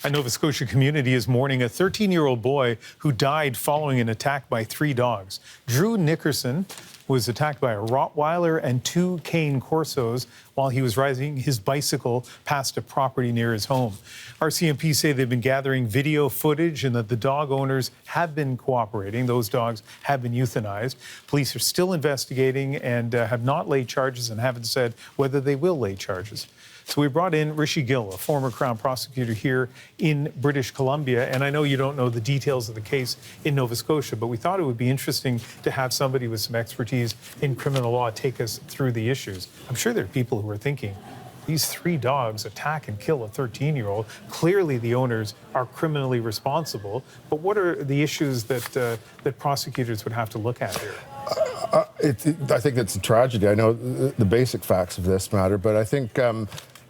A Nova Scotia community is mourning a 13-year-old boy who died following an attack by 3 dogs. Drew Nickerson was attacked by a Rottweiler and 2 Cane Corsos while he was riding his bicycle past a property near his home. RCMP say they've been gathering video footage and that the dog owners have been cooperating. Those dogs have been euthanized. Police are still investigating and have not laid charges and haven't said whether they will lay charges. So we brought in Rishi Gill, a former Crown prosecutor here in British Columbia. And I know you don't know the details of the case in Nova Scotia, but we thought it would be interesting to have somebody with some expertise in criminal law take us through the issues. I'm sure there are people who are thinking, these 3 dogs attack and kill a 13-year-old. Clearly, the owners are criminally responsible. But what are the issues that prosecutors would have to look at here? I think it's a tragedy. I know the basic facts of this matter, but I think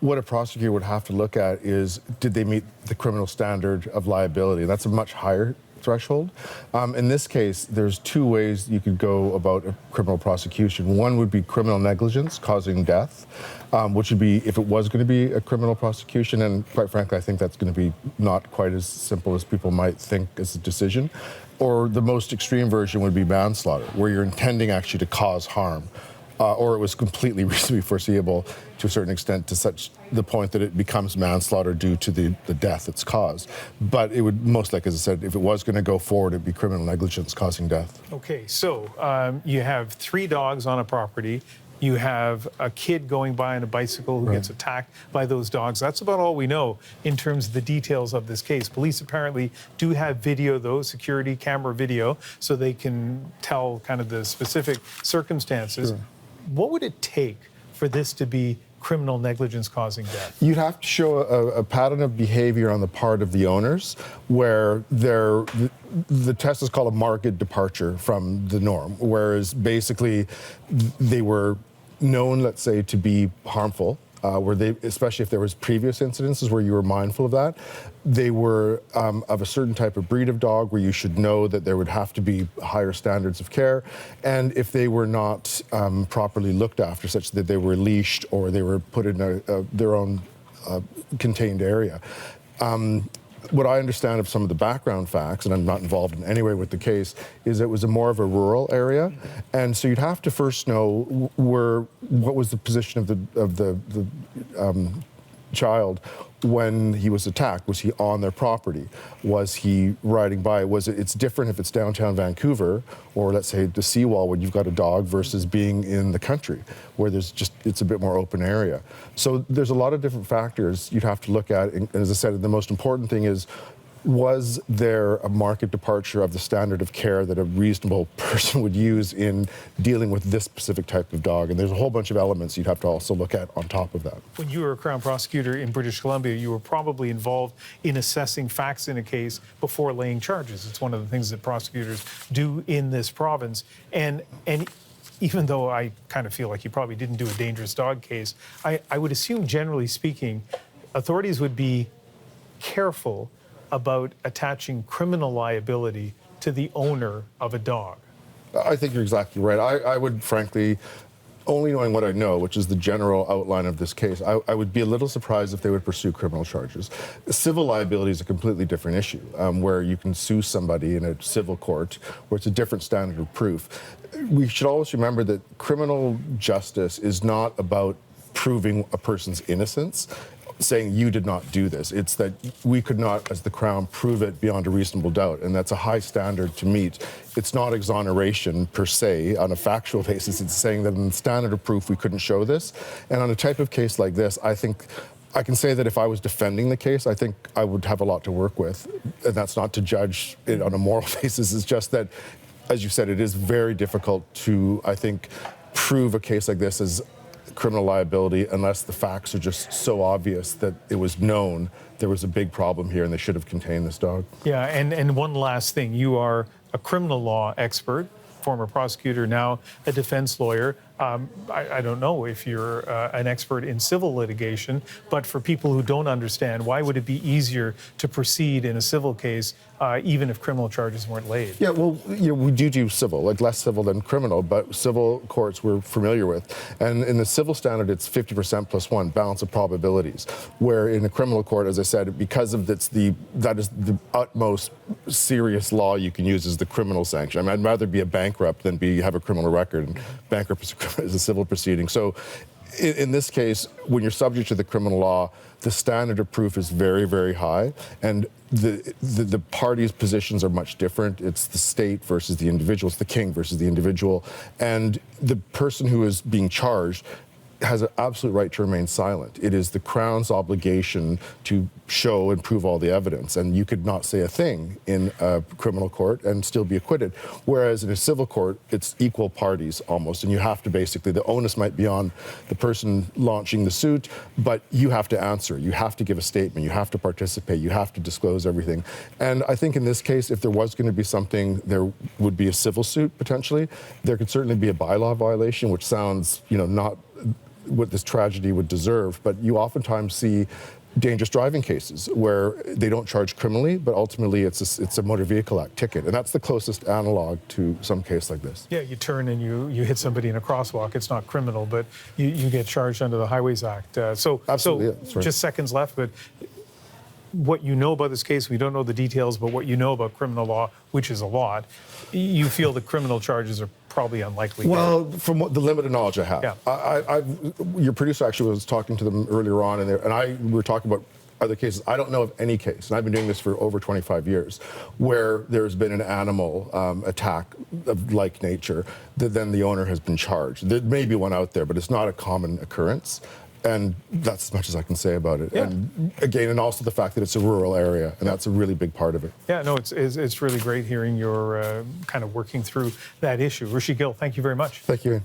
what a prosecutor would have to look at is, did they meet the criminal standard of liability? That's a much higher threshold. In this case, there's 2 ways you could go about a criminal prosecution. One would be criminal negligence causing death, which would be if it was going to be a criminal prosecution. And quite frankly, I think that's going to be not quite as simple as people might think as a decision. Or the most extreme version would be manslaughter, where you're intending actually to cause harm. Or it was completely reasonably foreseeable to a certain extent to such the point that it becomes manslaughter due to the death it's caused. But it would most likely, as I said, if it was going to go forward, it'd be criminal negligence causing death. Okay, so you have 3 dogs on a property. You have a kid going by on a bicycle who gets attacked by those dogs. That's about all we know in terms of the details of this case. Police apparently do have video, though, security camera video, so they can tell kind of the specific circumstances. Sure. What would it take for this to be criminal negligence causing death? You'd have to show a pattern of behavior on the part of the owners where the test is called a marked departure from the norm, whereas basically they were known, let's say, to be harmful, where they, especially if there was previous incidences where you were mindful of that. They were of a certain type of breed of dog where you should know that there would have to be higher standards of care. And if they were not properly looked after, such that they were leashed or they were put in their own contained area. What I understand of some of the background facts, and I'm not involved in any way with the case, is it was more of a rural area, and so you'd have to first know what was the position of the child when he was attacked. Was he on their property? Was he riding by? It's different if it's downtown Vancouver or let's say the seawall when you've got a dog versus being in the country where it's a bit more open area. So there's a lot of different factors you'd have to look at, and as I said, the most important thing is, was there a marked departure of the standard of care that a reasonable person would use in dealing with this specific type of dog? And there's a whole bunch of elements you'd have to also look at on top of that. When you were a Crown prosecutor in British Columbia, you were probably involved in assessing facts in a case before laying charges. It's one of the things that prosecutors do in this province. And even though I kind of feel like you probably didn't do a dangerous dog case, I would assume, generally speaking, authorities would be careful about attaching criminal liability to the owner of a dog. I think you're exactly right. I would, frankly, only knowing what I know, which is the general outline of this case, I would be a little surprised if they would pursue criminal charges. Civil liability is a completely different issue, where you can sue somebody in a civil court, where it's a different standard of proof. We should always remember that criminal justice is not about proving a person's innocence, saying you did not do this. It's that we could not, as the Crown, prove it beyond a reasonable doubt, and that's a high standard to meet. It's not exoneration per se on a factual basis. It's saying that in the standard of proof we couldn't show this. And on a type of case like this, I think I can say that if I was defending the case, I think I would have a lot to work with. And that's not to judge it on a moral basis. It's just that, as you said, it is very difficult to, I think, prove a case like this as criminal liability unless the facts are just so obvious that it was known there was a big problem here and they should have contained this dog. Yeah, and one last thing. You are a criminal law expert, former prosecutor, now a defense lawyer. I don't know if you're an expert in civil litigation, but for people who don't understand, why would it be easier to proceed in a civil case even if criminal charges weren't laid? Yeah, well, we do civil, like less civil than criminal, but civil courts we're familiar with. And in the civil standard, it's 50% plus one, balance of probabilities. Where in a criminal court, as I said, because of that is the utmost serious law you can use is the criminal sanction. I mean, I'd rather be a bankrupt than have a criminal record. And bankruptcy is a civil proceeding. So in this case, when you're subject to the criminal law, the standard of proof is very, very high, and the parties' positions are much different. It's the state versus the individual. It's the king versus the individual, and the person who is being charged has an absolute right to remain silent. It is the Crown's obligation to show and prove all the evidence, and you could not say a thing in a criminal court and still be acquitted. Whereas in a civil court, it's equal parties almost, and you have to basically, the onus might be on the person launching the suit, but you have to answer. You have to give a statement. You have to participate. You have to disclose everything. And I think in this case, if there was going to be something, there would be a civil suit potentially. There could certainly be a bylaw violation, which sounds, not what this tragedy would deserve, but you oftentimes see dangerous driving cases where they don't charge criminally, but ultimately it's a motor vehicle act ticket, and that's the closest analog to some case like this. Yeah, you turn and you hit somebody in a crosswalk. It's not criminal, but you get charged under the Highways Act. Absolutely, yeah, that's right. Just seconds left, but what you know about this case, we don't know the details, but what you know about criminal law, which is a lot, you feel the criminal charges are probably unlikely. Well, from the limited knowledge I have. Yeah. Your producer actually was talking to them earlier on, and we were talking about other cases. I don't know of any case, and I've been doing this for over 25 years, where there's been an animal attack of like nature that then the owner has been charged. There may be one out there, but it's not a common occurrence. And that's as much as I can say about it. Yeah. And again, and also the fact that it's a rural area, and that's a really big part of it. Yeah, no, it's really great hearing your kind of working through that issue. Rishi Gill, thank you very much. Thank you.